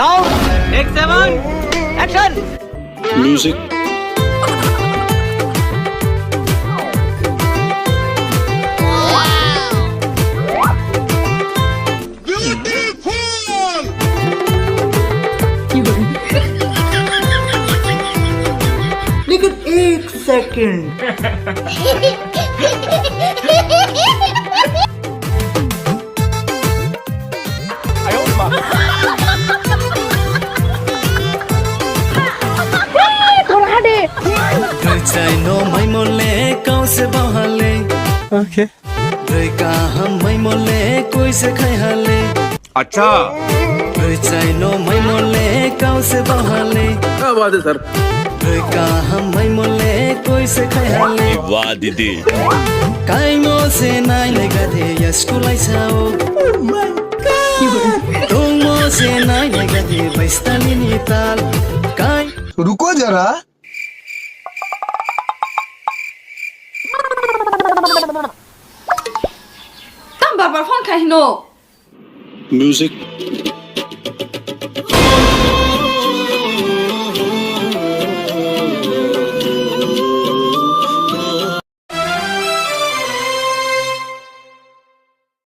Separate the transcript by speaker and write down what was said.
Speaker 1: Sound. Take 7. Action.
Speaker 2: Music.
Speaker 3: लेकिन 1 second
Speaker 4: No mai mole kau se bahale
Speaker 2: Okay.
Speaker 4: Roi ka ham mai mole koi se khai hale
Speaker 2: अच्छा
Speaker 4: Roi chai no mai mole kau se bahale
Speaker 2: क्या बात है sir
Speaker 4: Roi ka ham mai mole koi se khai hale
Speaker 2: वाह दीदी
Speaker 4: Kai ngo se nai le ga de ya school ai sao Oh my god Dong mo se nai le ga de baistali ni tal Kai
Speaker 5: रुको जरा
Speaker 6: Tam barbar phone khai no.
Speaker 2: Music.